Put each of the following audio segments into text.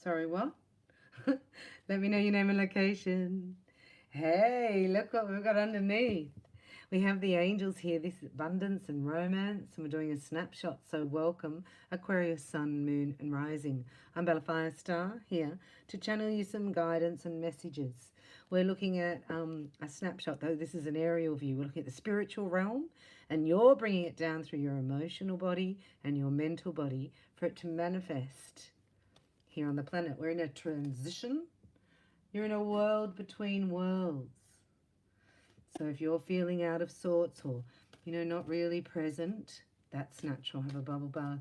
Sorry, what? Let me know your name and location. Hey, look what we've got underneath. We have the angels here. This is abundance and romance, and we're doing a snapshot. So, welcome, Aquarius, Sun, Moon, and Rising. I'm Bella Firestar here to channel you some guidance and messages. We're looking at a snapshot, though this is an aerial view. We're looking at the spiritual realm, and you're bringing it down through your emotional body and your mental body for it to manifest here on the planet. We're in a transition. You're in a world between worlds. So if you're feeling out of sorts or, not really present, that's natural. Have a bubble bath.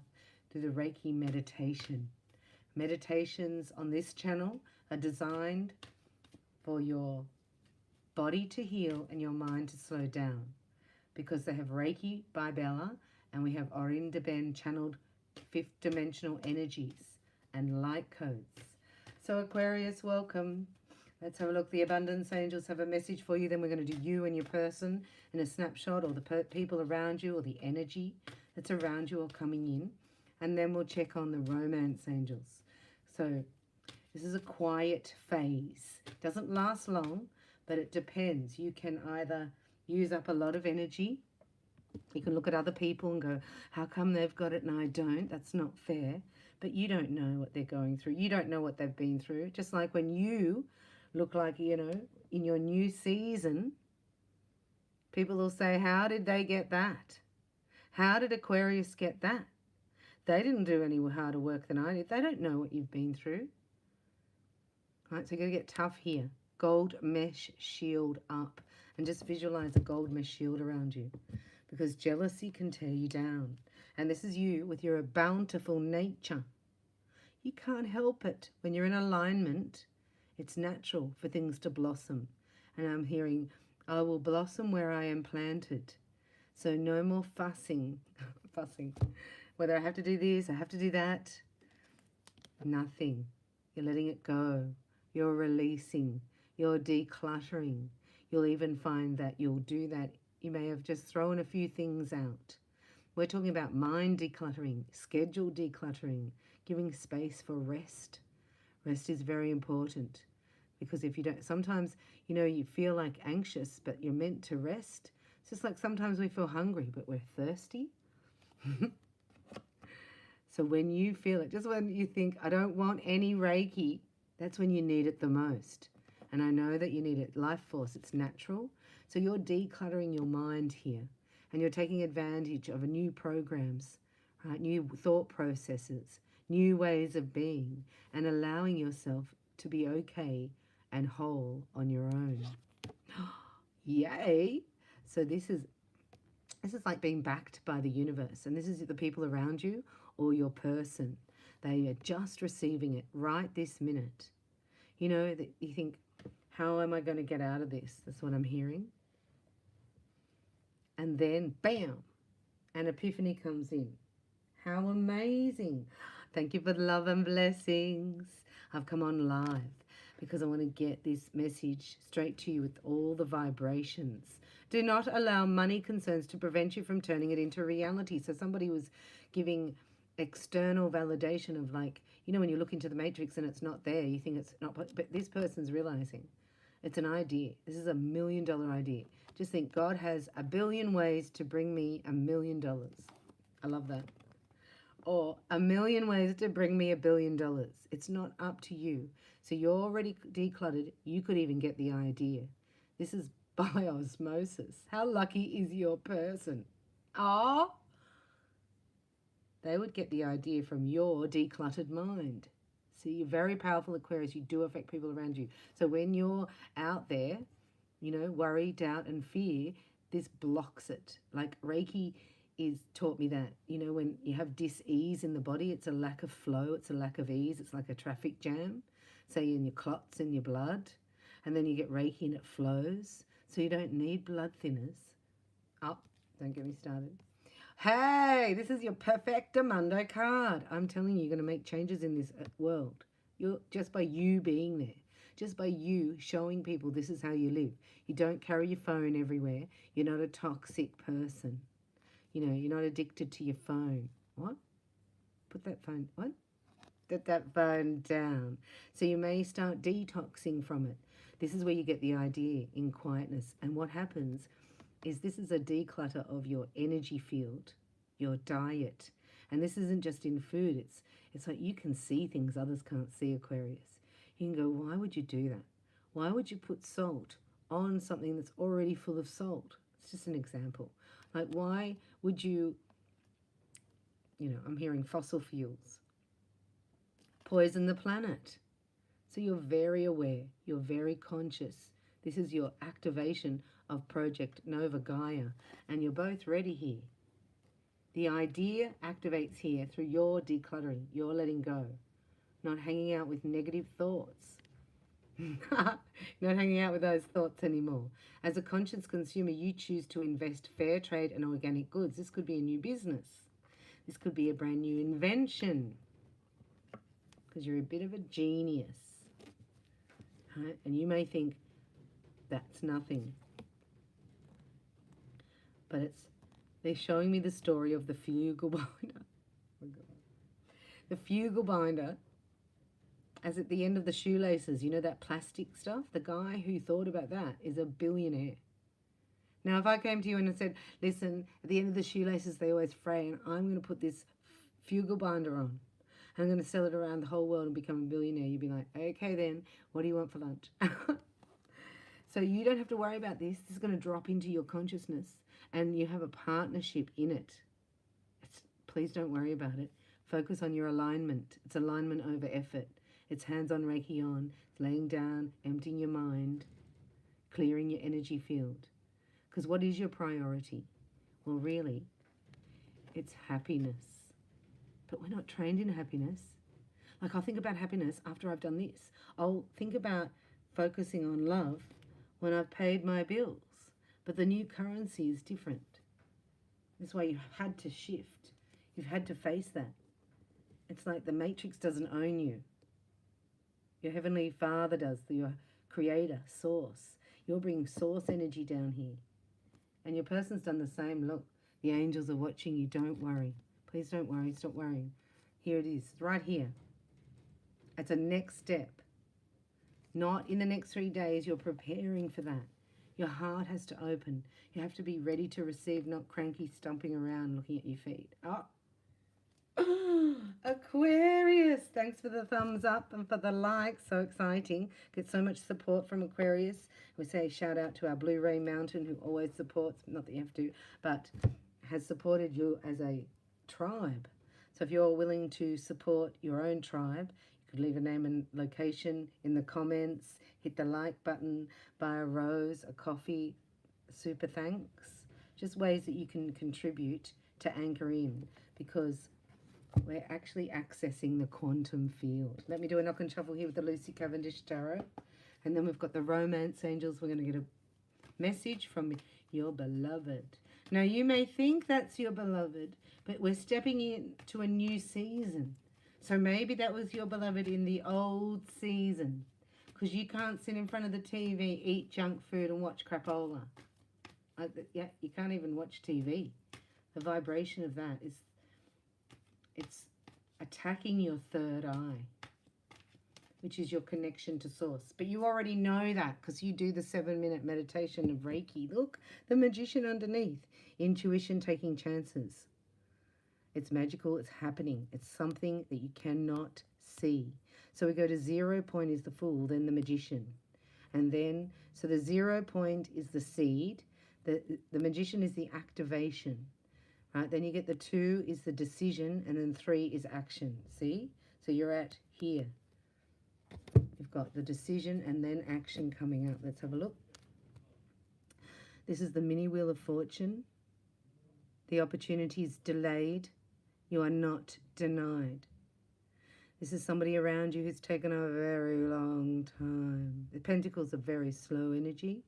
Do the Reiki meditation. Meditations on this channel are designed for your body to heal and your mind to slow down, because they have Reiki by Bella and we have Orin Deben channeled fifth dimensional energies and light codes. So Aquarius, welcome. Let's have a look. The abundance angels have a message for you. Then we're going to do you and your person in a snapshot, or the people around you, or the energy that's around you or coming in. And then we'll check on the romance angels. So this is a quiet phase. Doesn't last long, but it depends. You can either use up a lot of energy. You can look at other people and go, how come they've got it and I don't? That's not fair. But you don't know what they're going through. You don't know what they've been through. Just like when you look like, in your new season, people will say, how did they get that? How did Aquarius get that? They didn't do any harder work than I did. They don't know what you've been through. All right, so you're going to get tough here. Gold mesh shield up. And just visualize a gold mesh shield around you, because jealousy can tear you down. And this is you with your bountiful nature. You can't help it. When you're in alignment, it's natural for things to blossom. And I'm hearing, I will blossom where I am planted. So no more fussing. Fussing. Whether I have to do this, I have to do that. Nothing. You're letting it go. You're releasing. You're decluttering. You'll even find that you'll do that. You may have just thrown a few things out. We're talking about mind decluttering, schedule decluttering, giving space for rest. Rest is very important, because if you don't, sometimes, you feel like anxious, but you're meant to rest. It's just like sometimes we feel hungry, but we're thirsty. So when you feel it, just when you think, I don't want any Reiki, that's when you need it the most. And I know that you need it. Life force, it's natural. So you're decluttering your mind here. And you're taking advantage of new programs, right? New thought processes, new ways of being, and allowing yourself to be okay and whole on your own. Yay! So this is like being backed by the universe. And this is the people around you or your person. They are just receiving it right this minute. That you think, how am I going to get out of this? That's what I'm hearing. And then, bam, an epiphany comes in. How amazing. Thank you for the love and blessings. I've come on live because I want to get this message straight to you with all the vibrations. Do not allow money concerns to prevent you from turning it into reality. So somebody was giving external validation of, like, when you look into the matrix and it's not there, you think it's not, but this person's realizing it's an idea. This is $1 million idea. Just think, God has 1 billion ways to bring me $1 million. I love that. Or 1 million ways to bring me $1 billion. It's not up to you. So you're already decluttered. You could even get the idea. This is by osmosis. How lucky is your person? Ah, they would get the idea from your decluttered mind. See, you're very powerful, Aquarius. You do affect people around you. So when you're out there, worry, doubt, and fear, this blocks it. Like Reiki is taught me that, when you have dis-ease in the body, it's a lack of flow, it's a lack of ease, it's like a traffic jam, say in your clots in your blood, and then you get Reiki and it flows. So you don't need blood thinners. Oh, don't get me started. Hey, this is your Perfectamundo card. I'm telling you, you're going to make changes in this world. You're just by you being there. Just by you showing people this is how you live. You don't carry your phone everywhere. You're not a toxic person. You're not addicted to your phone. What? Put that phone, what? Put that phone down. So you may start detoxing from it. This is where you get the idea in quietness. And what happens is this is a declutter of your energy field, your diet. And this isn't just in food. It's like you can see things others can't see, Aquarius. You can go, why would you do that? Why would you put salt on something that's already full of salt? It's just an example. Like, why would you, I'm hearing fossil fuels, poison the planet? So you're very aware, you're very conscious. This is your activation of Project Nova Gaia, and you're both ready here. The idea activates here through your decluttering, your letting go, not hanging out with negative thoughts. Not hanging out with those thoughts anymore. As a conscious consumer, you choose to invest fair trade and organic goods. This could be a new business. This could be a brand new invention, because you're a bit of a genius. Right? And you may think that's nothing. But they're showing me the story of the fugal binder. The fugal binder, as at the end of the shoelaces, that plastic stuff, the guy who thought about that is a billionaire. Now, if I came to you and I said, listen, at the end of the shoelaces, they always fray, and I'm going to put this fugal binder on, and I'm going to sell it around the whole world and become a billionaire, you'd be like, okay then, what do you want for lunch? So you don't have to worry about this. This is going to drop into your consciousness, and you have a partnership in it. Please don't worry about it. Focus on your alignment. It's alignment over effort. It's hands-on Reiki on. It's laying down, emptying your mind, clearing your energy field. Because what is your priority? Well, really, it's happiness. But we're not trained in happiness. Like, I'll think about happiness after I've done this. I'll think about focusing on love when I've paid my bills. But the new currency is different. That's why you've had to shift. You've had to face that. It's like the matrix doesn't own you. Your Heavenly Father does, your creator, source. You're bringing source energy down here. And your person's done the same. Look, the angels are watching you. Don't worry. Please don't worry. Stop worrying. Here it is, right here. It's a next step. Not in the next 3 days. You're preparing for that. Your heart has to open. You have to be ready to receive, not cranky, stomping around, looking at your feet. Oh. Aquarius, thanks for the thumbs up and for the like. So exciting. Get so much support from Aquarius. We say shout out to our Blu-ray Mountain, who always supports, not that you have to, but has supported you as a tribe. So if you're willing to support your own tribe, you could leave a name and location in the comments, hit the like button, buy a rose, a coffee, super thanks. Just ways that you can contribute to anchor in, because we're actually accessing the quantum field. Let me do a knock and shuffle here with the Lucy Cavendish Tarot. And then we've got the Romance Angels. We're going to get a message from your beloved. Now, you may think that's your beloved, but we're stepping into a new season. So maybe that was your beloved in the old season, because you can't sit in front of the TV, eat junk food, and watch crapola. Yeah, you can't even watch TV. The vibration of that is... it's attacking your third eye, which is your connection to source. But you already know that because you do the 7-minute meditation of Reiki. Look, the magician underneath. Intuition, taking chances. It's magical. It's happening. It's something that you cannot see. So we go to 0 point is the Fool, then the magician. And then, so the 0 point is the seed. The magician is the activation. Right, then you get the 2 is the decision, and then 3 is action. See? So you're at here. You've got the decision and then action coming up. Let's have a look. This is the mini wheel of fortune. The opportunity is delayed. You are not denied. This is somebody around you who's taken a very long time. The Pentacles are very slow energy.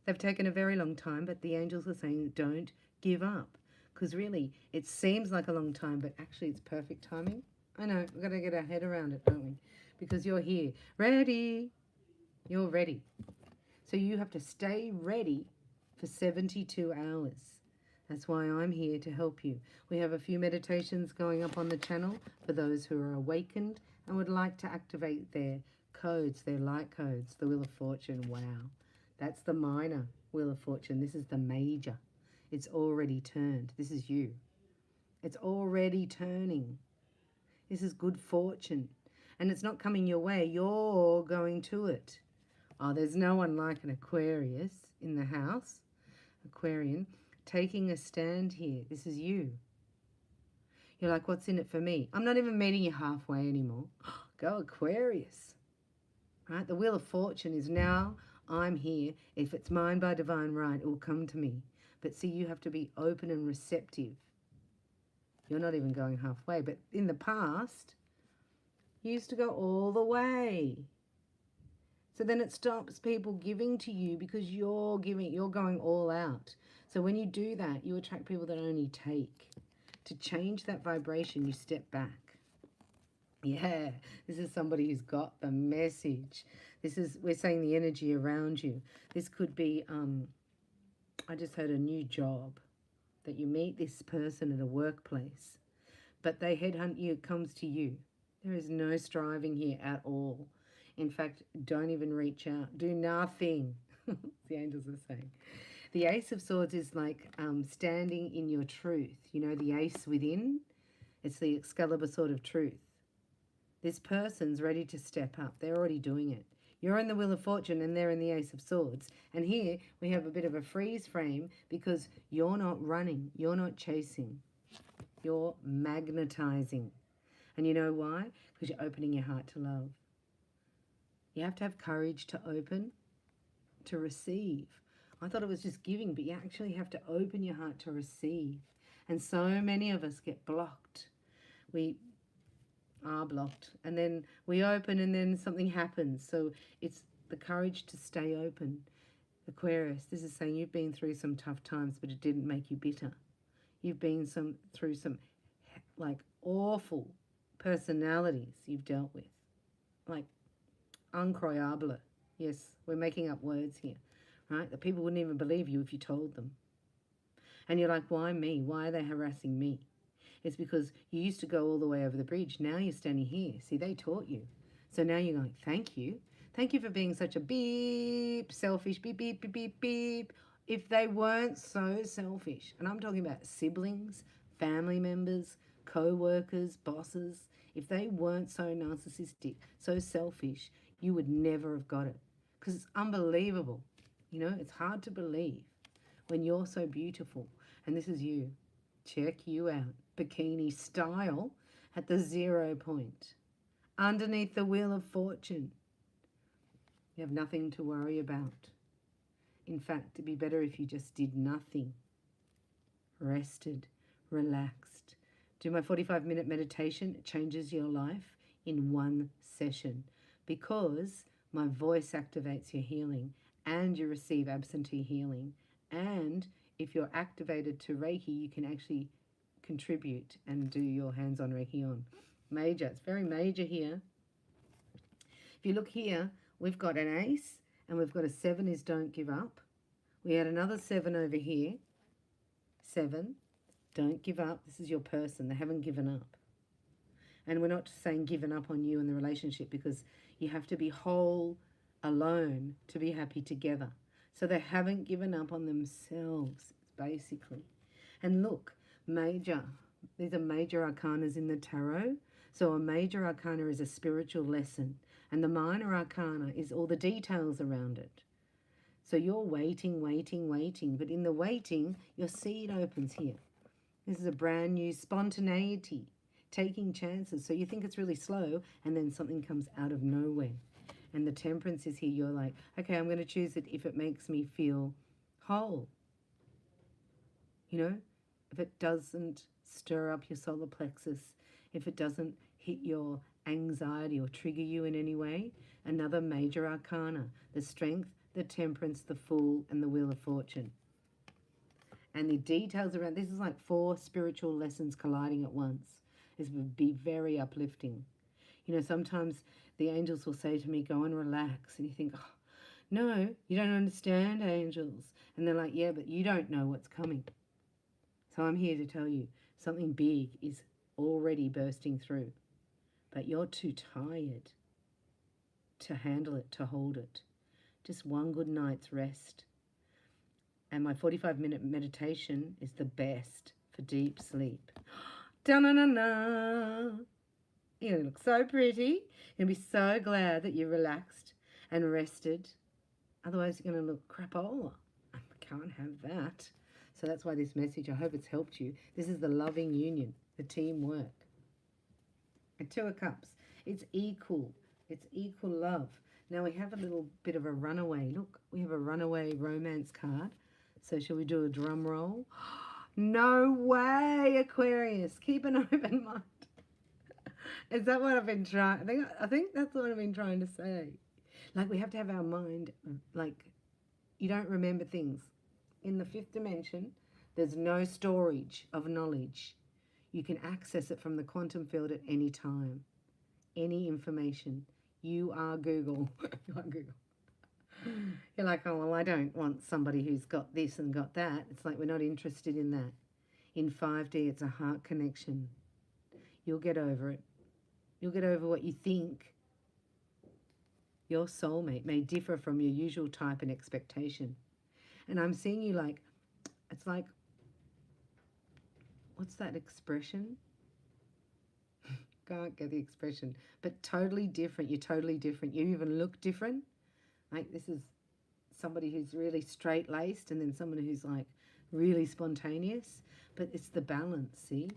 They've taken a very long time, but the angels are saying don't give up. Because really, it seems like a long time, but actually it's perfect timing. I know, we've got to get our head around it, don't we? Because you're here. Ready. You're ready. So you have to stay ready for 72 hours. That's why I'm here to help you. We have a few meditations going up on the channel for those who are awakened and would like to activate their codes, their light codes. The Wheel of Fortune, wow. That's the minor Wheel of Fortune. This is the major. It's already turned. This is you. It's already turning. This is good fortune. And it's not coming your way. You're going to it. Oh, there's no one like an Aquarius in the house. Aquarian. Taking a stand here. This is you. You're like, what's in it for me? I'm not even meeting you halfway anymore. Go Aquarius. Right? The Wheel of Fortune is now I'm here. If it's mine by divine right, it will come to me. But see, you have to be open and receptive. You're not even going halfway. But in the past, you used to go all the way. So then it stops people giving to you because you're going all out. So when you do that, you attract people that only take. To change that vibration, you step back. Yeah, this is somebody who's got the message. We're saying the energy around you. This could be, I just heard a new job, that you meet this person at a workplace, but they headhunt you, it comes to you. There is no striving here at all. In fact, don't even reach out. Do nothing. The angels are saying. The Ace of Swords is like standing in your truth. You know, the ace within? It's the Excalibur sword of truth. This person's ready to step up. They're already doing it. You're in the Wheel of Fortune and they're in the Ace of Swords. And here we have a bit of a freeze frame because you're not running. You're not chasing. You're magnetizing. And you know why? Because you're opening your heart to love. You have to have courage to open, to receive. I thought it was just giving, but you actually have to open your heart to receive. And so many of us get blocked. We are blocked. And then we open and then something happens. So it's the courage to stay open. Aquarius, this is saying you've been through some tough times, but it didn't make you bitter. You've been through some like awful personalities you've dealt with. Like incroyable. Yes, we're making up words here, right? The people wouldn't even believe you if you told them. And you're like, why me? Why are they harassing me? It's because you used to go all the way over the bridge. Now you're standing here. See, they taught you. So now you're going, thank you. Thank you for being such a beep, selfish, beep, beep, beep, beep, beep. If they weren't so selfish, and I'm talking about siblings, family members, co-workers, bosses, if they weren't so narcissistic, so selfish, you would never have got it. Because it's unbelievable. You know, it's hard to believe when you're so beautiful. And this is you. Check you out. Bikini style at the 0 point. Underneath the Wheel of Fortune. You have nothing to worry about. In fact, it'd be better if you just did nothing. Rested, relaxed. Do my 45-minute meditation. It changes your life in one session because my voice activates your healing and you receive absentee healing. And if you're activated to Reiki, you can actually contribute and do your hands-on Reiki on. Major. It's very major here. If you look here, we've got an ace and we've got a 7 is don't give up. We had another 7 over here. 7, don't give up. This is your person. They haven't given up. And we're not just saying given up on you and the relationship because you have to be whole alone to be happy together. So they haven't given up on themselves, basically. And look, major. These are major arcanas in the tarot. So a major arcana is a spiritual lesson. And the minor arcana is all the details around it. So you're waiting, waiting, waiting. But in the waiting, your seed opens here. This is a brand new spontaneity, taking chances. So you think it's really slow, and then something comes out of nowhere. And the temperance is here. You're like, okay, I'm going to choose it if it makes me feel whole. You know, if it doesn't stir up your solar plexus, if it doesn't hit your anxiety or trigger you in any way. Another major arcana, the strength, the temperance, the fool, and the wheel of fortune. And the details around this is like 4 spiritual lessons colliding at once. This would be very uplifting. You know, sometimes the angels will say to me, go and relax. And you think, oh, no, you don't understand, angels. And they're like, yeah, but you don't know what's coming. So I'm here to tell you something big is already bursting through, but you're too tired to handle it, to hold it. Just one good night's rest. And my 45-minute meditation is the best for deep sleep. Da-na-na-na! You look so pretty. You'll be so glad that you're relaxed and rested. Otherwise, you're going to look crapola. I can't have that. So that's why this message, I hope it's helped you. This is the loving union, the teamwork. A 2 of Cups. It's equal. It's equal love. Now we have a little bit of a runaway. Look, we have a runaway romance card. So shall we do a drum roll? No way, Aquarius. Keep an open mind. Is that what I've been trying? I think that's what I've been trying to say. Like, we have to have our mind, like, you don't remember things. In the 5th dimension, there's no storage of knowledge. You can access it from the quantum field at any time. Any information. You are Google. You are Google. You're like, oh, well, I don't want somebody who's got this and got that. It's like, we're not interested in that. In 5D, it's a heart connection. You'll get over it. You'll get over what you think. Your soulmate may differ from your usual type and expectation. And I'm seeing you like, it's like, what's that expression? Can't get the expression. But totally different. You're totally different. You even look different. Like, this is somebody who's really straight-laced and then someone who's like really spontaneous. But it's the balance, see?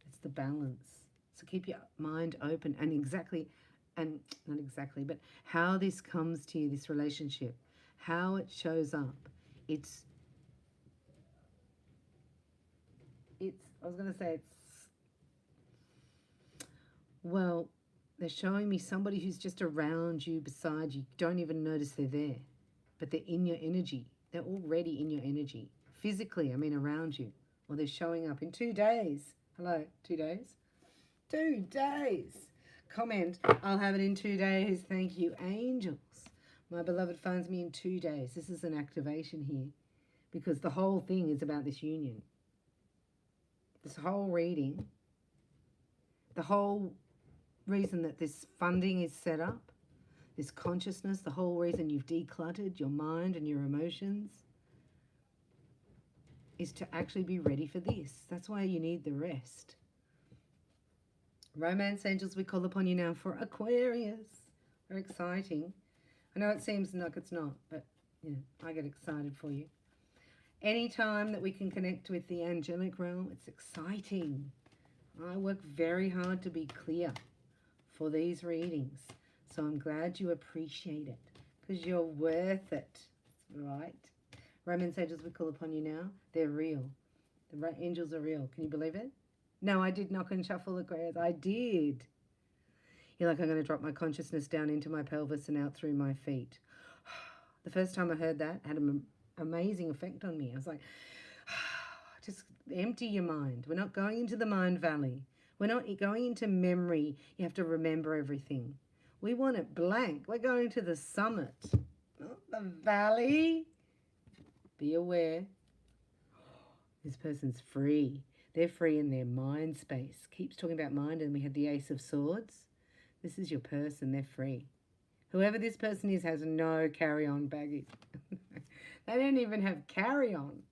It's the balance. So keep your mind open and not exactly, but how this comes to you, this relationship, how it shows up. It's I was going to say well, they're showing me somebody who's just around you, beside you. Don't even notice they're there, but they're in your energy. They're already in your energy. Physically, I mean around you. Or they're showing up in 2 days. Hello, 2 days? 2 days. Comment, I'll have it in 2 days. Thank you, angels. My beloved finds me in 2 days. This is an activation here because the whole thing is about this union. This whole reading, the whole reason that this funding is set up, this consciousness, the whole reason you've decluttered your mind and your emotions is to actually be ready for this. That's why you need the rest. Romance angels, we call upon you now for Aquarius. Very exciting. I know it seems like it's not, but you know, I get excited for you. Anytime that we can connect with the angelic realm, it's exciting. I work very hard to be clear for these readings. So I'm glad you appreciate it because you're worth it, right? Romance angels, we call upon you now. They're real. The angels are real. Can you believe it? No, I did knock and shuffle, Aquarius. I did. You're like, I'm going to drop my consciousness down into my pelvis and out through my feet. The first time I heard that, had an amazing effect on me. I was like, just empty your mind. We're not going into the mind valley. We're not going into memory. You have to remember everything. We want it blank. We're going to the summit, not the valley. Be aware. This person's free. They're free in their mind space. Keeps talking about mind, and we had the Ace of Swords. This is your person. They're free. Whoever this person is has no carry-on baggage. They don't even have carry-on.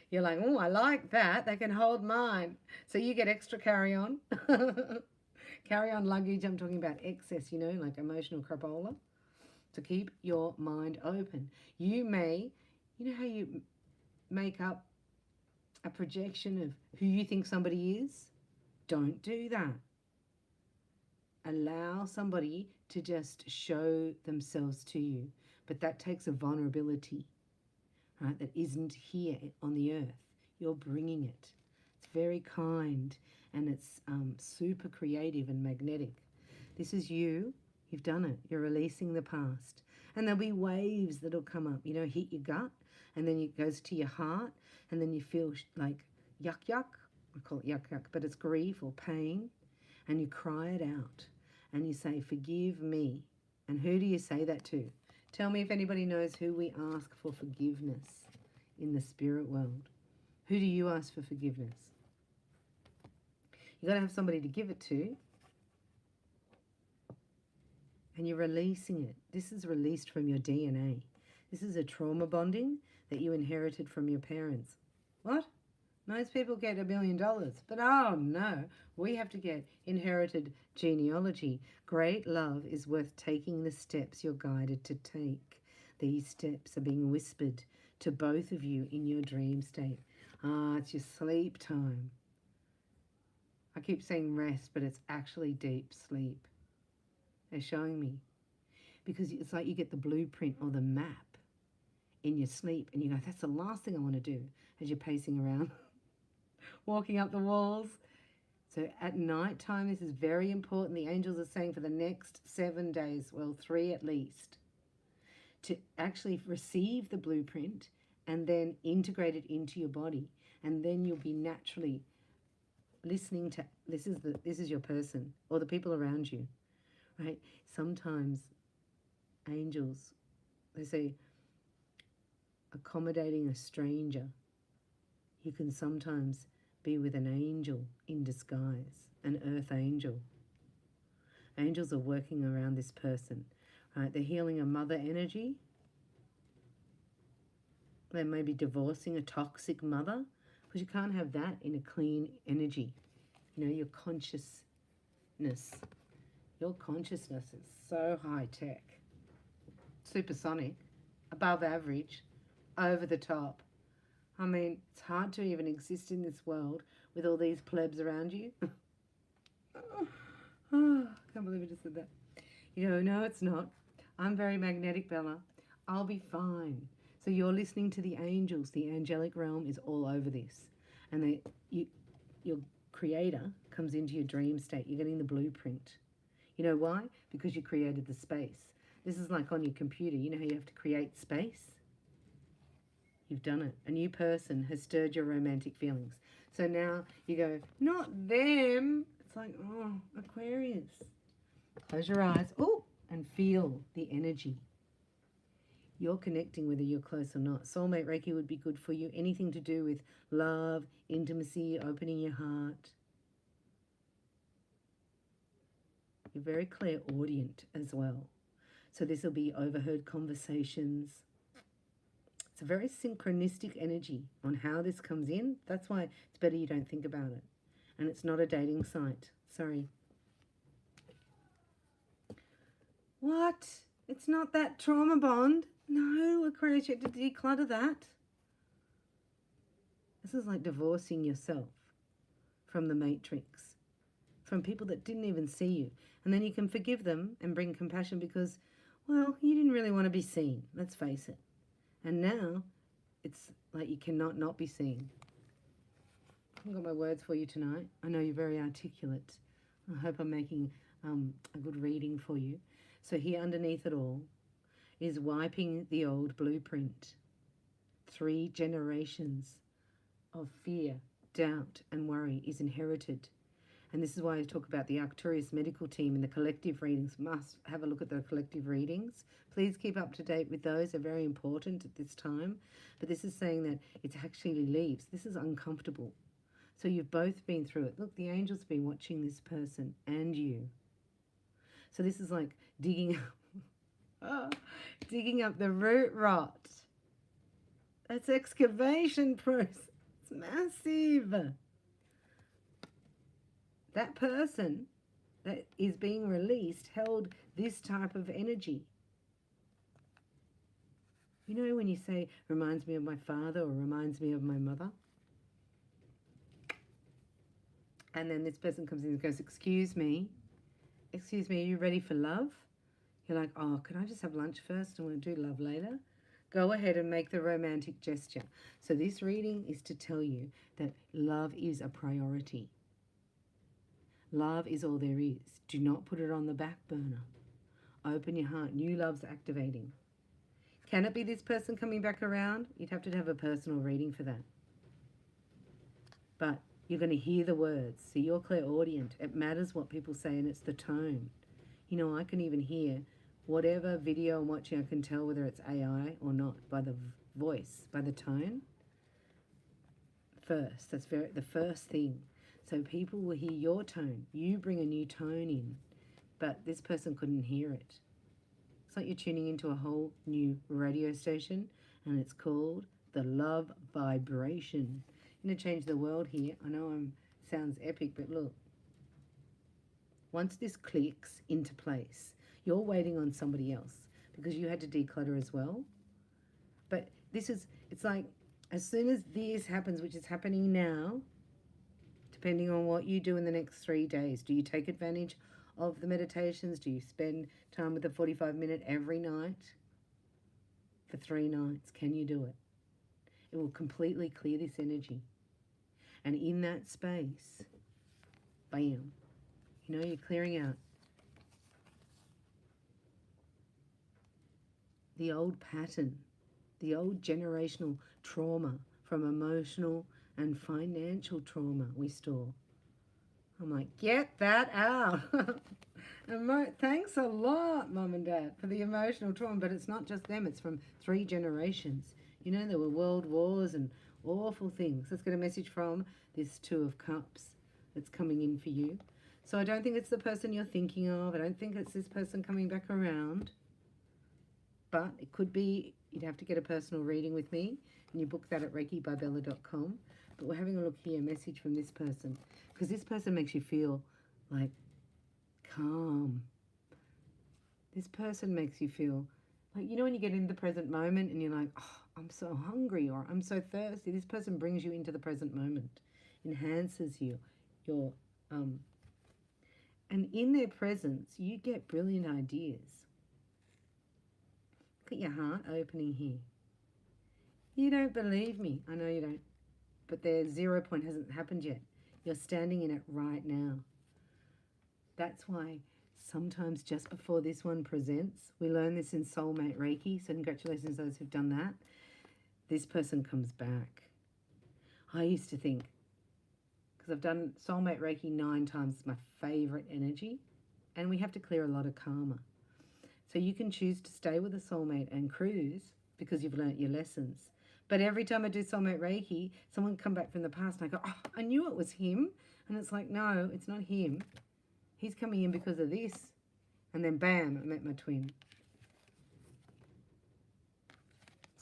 You're like, oh, I like that. They can hold mine. So you get extra carry-on. Carry-on luggage. I'm talking about excess, you know, like emotional crapola. To keep your mind open. You may, you know how you make up a projection of who you think somebody is? Don't do that. Allow somebody to just show themselves to you. But that takes a vulnerability, right, that isn't here on the earth. You're bringing it. It's very kind and it's super creative and magnetic. This is you. You've done it. You're releasing the past. And there'll be waves that'll come up, you know, hit your gut and then it goes to your heart and then you feel like yuck, yuck. I call it yuck, yuck, but it's grief or pain. And you cry it out and you say, forgive me. And who do you say that to? Tell me if anybody knows who we ask for forgiveness. in the spirit world. Who do you ask for forgiveness? You got to have somebody to give it to, and you're releasing it. This is released from your DNA. This is a trauma bonding that you inherited from your parents. What? Most people get $1 million, but oh no, we have to get inherited genealogy. Great love is worth taking the steps you're guided to take. These steps are being whispered to both of you in your dream state. It's your sleep time. I keep saying rest, but it's actually deep sleep. They're showing me. Because it's like you get the blueprint or the map in your sleep, and you go, that's the last thing I want to do as you're pacing around, walking up the walls. So at night time, this is very important. The angels are saying for the next 7 days, well, 3 at least, to actually receive the blueprint and then integrate it into your body. And then you'll be naturally listening to, this is your person or the people around you, right? Sometimes angels, they say, accommodating a stranger. You can sometimes be with an angel in disguise, an earth angel. Angels are working around this person, right? They're healing a mother energy. They may be divorcing a toxic mother, because you can't have that in a clean energy. You know, your consciousness. Your consciousness is so high tech, supersonic, above average, over the top. I mean, it's hard to even exist in this world with all these plebs around you. Oh, I can't believe I just said that. You know, no, it's not. I'm very magnetic, Bella. I'll be fine. So you're listening to the angels. The angelic realm is all over this. And your creator comes into your dream state. You're getting the blueprint. You know why? Because you created the space. This is like on your computer. You know how you have to create space? You've done it. A new person has stirred your romantic feelings. So now you go, not them. It's like, oh, Aquarius. Close your eyes. Oh, and feel the energy. You're connecting whether you're close or not. Soulmate Reiki would be good for you. Anything to do with love, intimacy, opening your heart. You're very clairaudient as well. So this will be overheard conversations. It's a very synchronistic energy on how this comes in. That's why it's better you don't think about it. And it's not a dating site. Sorry. What? It's not that trauma bond. No, Aquarius, you have to declutter that. This is like divorcing yourself from the matrix, from people that didn't even see you. And then you can forgive them and bring compassion because, well, you didn't really want to be seen. Let's face it. And now it's like you cannot not be seen. I've got my words for you tonight. I know you're very articulate. I hope I'm making a good reading for you. So here underneath it all is wiping the old blueprint. 3 generations of fear, doubt, and worry is inherited. And this is why I talk about the Aquarius medical team and the collective readings. Must have a look at the collective readings. Please keep up to date with those. They're very important at this time. But this is saying that it actually leaves. This is uncomfortable. So you've both been through it. Look, the angel's been watching this person and you. So this is like digging up the root rot. That's excavation process. It's massive. That person that is being released held this type of energy. You know when you say, reminds me of my father or reminds me of my mother? And then this person comes in and goes, excuse me, are you ready for love? You're like, oh, can I just have lunch first and we'll do love later? Go ahead and make the romantic gesture. So this reading is to tell you that love is a priority. Love is all there is. Do not put it on the back burner. Open your heart. New love's activating. Can it be this person coming back around? You'd have to have a personal reading for that. But you're going to hear the words. So you're clairaudient. It matters what people say and it's the tone. You know, I can even hear whatever video I'm watching, I can tell whether it's AI or not by the voice, by the tone first. That's the first thing. So people will hear your tone. You bring a new tone in, but this person couldn't hear it. It's like you're tuning into a whole new radio station, and it's called the love vibration. I'm going to change the world here. I know sounds epic, but look. Once this clicks into place, you're waiting on somebody else because you had to declutter as well. But it's like as soon as this happens, which is happening now, depending on what you do in the next 3 days, do you take advantage of the meditations? Do you spend time with the 45-minute every night for 3 nights? Can you do it? It will completely clear this energy. And in that space, bam, you're clearing out the old pattern, the old generational trauma from emotional and financial trauma we store. I'm like, get that out. Thanks a lot, Mum and Dad, for the emotional trauma. But it's not just them. It's from 3 generations. There were world wars and awful things. Let's get a message from this 2 of Cups that's coming in for you. So I don't think it's the person you're thinking of. I don't think it's this person coming back around. But it could be, you'd have to get a personal reading with me. And you book that at reikibybella.com. But we're having a look here, a message from this person. Because this person makes you feel like calm. This person makes you feel like, when you get in the present moment and you're like, oh, I'm so hungry or I'm so thirsty. This person brings you into the present moment, enhances you, and in their presence, you get brilliant ideas. Look at your heart opening here. You don't believe me. I know you don't. But their 0 point hasn't happened yet. You're standing in it right now. That's why sometimes just before this one presents, we learn this in Soulmate Reiki, so congratulations to those who've done that, this person comes back. I used to think, because I've done Soulmate Reiki 9 times, it's my favourite energy, and we have to clear a lot of karma. So you can choose to stay with a soulmate and cruise because you've learnt your lessons. But every time I do Soulmate Reiki, someone come back from the past and I go, oh, I knew it was him. And it's like, no, it's not him. He's coming in because of this. And then bam, I met my twin.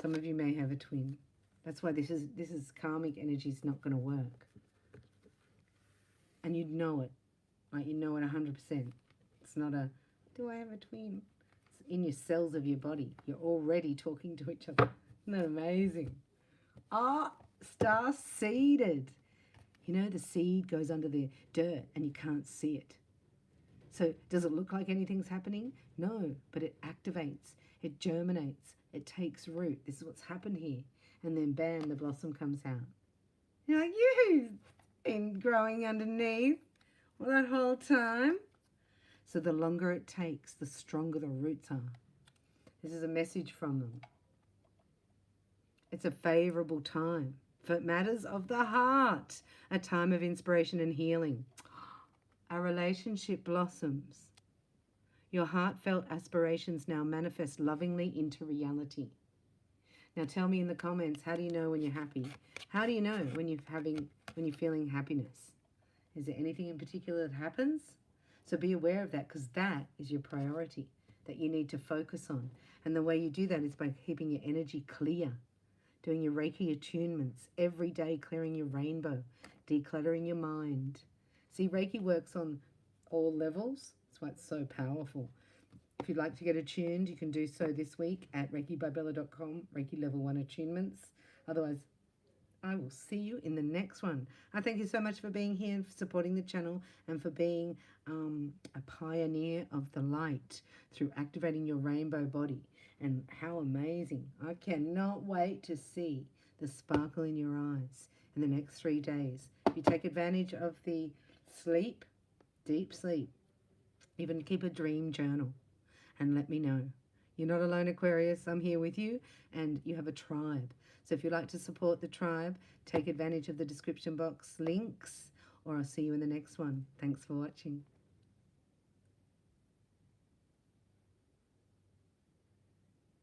Some of you may have a twin. That's why this is karmic energy is not going to work. And you'd know it. Like, you know it 100%. It's not a, do I have a twin? It's in your cells of your body. You're already talking to each other. Isn't that amazing? Ah, star-seeded. The seed goes under the dirt and you can't see it. So does it look like anything's happening? No, but it activates, it germinates, it takes root. This is what's happened here. And then bam, the blossom comes out. You're like, you've been growing underneath all that whole time. So the longer it takes, the stronger the roots are. This is a message from them. It's a favourable time for matters of the heart, a time of inspiration and healing. A relationship blossoms. Your heartfelt aspirations now manifest lovingly into reality. Now tell me in the comments, how do you know when you're happy? How do you know when you're feeling happiness? Is there anything in particular that happens? So be aware of that, because that is your priority that you need to focus on. And the way you do that is by keeping your energy clear. Doing your Reiki attunements every day, clearing your rainbow, decluttering your mind. See, Reiki works on all levels. That's why it's so powerful. If you'd like to get attuned, you can do so this week at reikibybella.com, Reiki Level 1 attunements. Otherwise, I will see you in the next one. I thank you so much for being here and for supporting the channel and for being a pioneer of the light through activating your rainbow body. And how amazing. I cannot wait to see the sparkle in your eyes in the next 3 days. If you take advantage of the sleep, deep sleep, even keep a dream journal and let me know. You're not alone, Aquarius. I'm here with you, and you have a tribe. So if you'd like to support the tribe, take advantage of the description box links, or I'll see you in the next one. Thanks for watching.